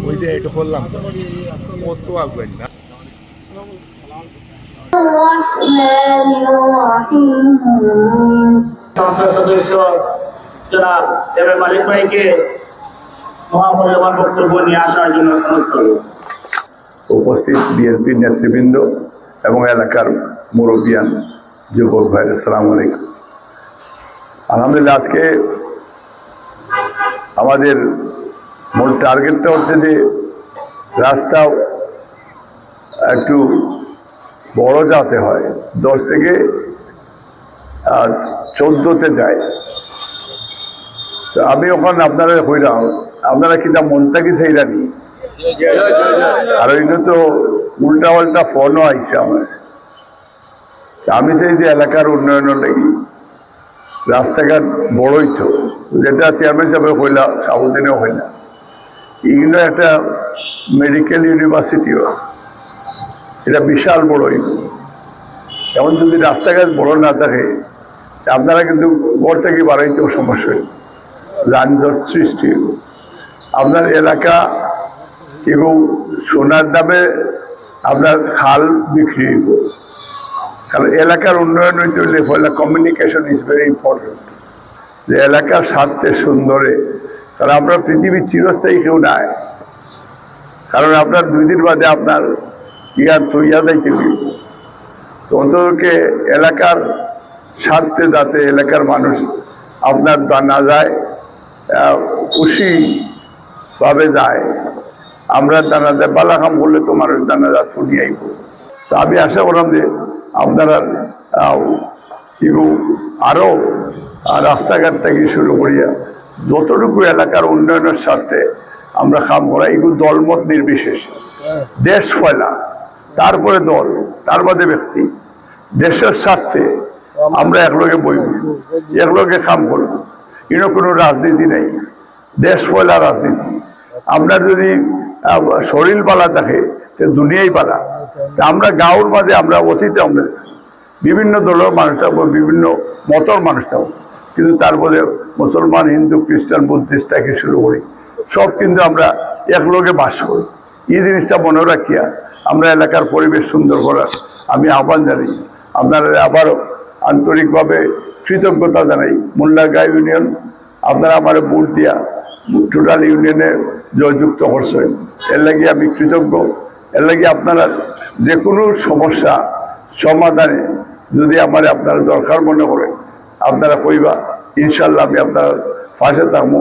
ওই যে এটা করলাম কত আগুন না সংসদ সদস্য জনাব এম এ মালিক ভাইকে মহামূল্যবান বক্তব্য নিয়ে আসার জন্য অনুরোধ করব। উপস্থিত বিএনপির নেতৃবৃন্দ এবং এলাকার মুরব্বিয়ান যুবক ভাই, আসসালামু আলাইকুম। আলহামদুলিল্লাহ, আজকে আমাদের মূল টার্গেটটা হচ্ছে যে রাস্তা একটু বড় যাতে হয়, 10 থেকে 14তে যায়। তো আমি ওখানে আপনারা কইলাম আপনারা কিনা মনটা কি সেইটা নি, আর ওইটা তো উল্টা পাল্টা ফোনও আইছে আমার। আমি চাই যে এলাকার উন্নয়নের লাগি রাস্তাঘাট বড়ই তো, যেটা চেয়ারম্যান সাহেব কইলা সাবুদ্দিনেও কইলা, এগুলো একটা মেডিকেল ইউনিভার্সিটিও, এটা বিশাল বড়ই। এমন যদি রাস্তাঘাট বড় না থাকে আপনারা কিন্তু ঘর থেকে বাড়াইতেও সমস্যা হইল, যানজট সৃষ্টি হইল। আপনার এলাকা এবং সোনার দামে আপনার খাল বিক্রি হইব, কারণ এলাকার উন্নয়ন হইতে হইলে পয়লা কমিউনিকেশন ইজ ভেরি ইম্পর্টেন্ট। যে এলাকার স্বার্থে সুন্দরে, কারণ আপনার পৃথিবীর চিরস্থায়ী কেউ নাই, কারণ আপনার 2 দিন বাদে আপনার ইয়ার তৈয়া যাইতে হইব। তো অন্ততকে এলাকার স্বার্থে যাতে এলাকার মানুষ আপনার জানা যায় খুশিভাবে যায়, আমরা জানাজা বালা কাম করলে তো মানুষ জানাজা ফুটিয়ে আইব। তো আমি আশা করলাম যে আপনারা আরও রাস্তাঘাট থেকে শুরু করিয়া যতটুকু এলাকার উন্নয়নের স্বার্থে আমরা কাম করা, এগুলো দলমত নির্বিশেষে দেশ ফয়লা, তারপরে দল, তার বাদে ব্যক্তি, দেশের স্বার্থে আমরা একলগে বইব, একলগে কাম করব। এগুলো কোনো রাজনীতি নেই, দেশ ফয়লা রাজনীতি। আমরা যদি শরীর পালা থাকে তো দুনিয়াই পালা। আমরা গাঁওর মাঝে আমরা অতীতে আমরা বিভিন্ন দলের মানুষ থাকবো, বিভিন্ন মতর মানুষ থাকবো, কিন্তু তারপরে মুসলমান, হিন্দু, খ্রিস্টান, বুদ্ধিস্ট থেকে শুরু করি সব কিন্তু আমরা একলগে বাস করি। এই জিনিসটা মনে রাখিয়া আমরা এলাকার পরিবেশ সুন্দর করার আমি আহ্বান জানাই। আপনারা আবারও আন্তরিকভাবে কৃতজ্ঞতা জানাই। মোল্লাগাঁও ইউনিয়ন আপনারা আমার ভোট দিয়া টোটাল ইউনিয়নে জয়যুক্ত করছেন, এর লাগে আমি কৃতজ্ঞ। এর লাগে আপনারা যে কোনো সমস্যা সমাধানে যদি আপনারা দরকার মনে করেন আপনারা কইবা, ইনশাল্লাহ আমি আপনার পাশে থাকবো।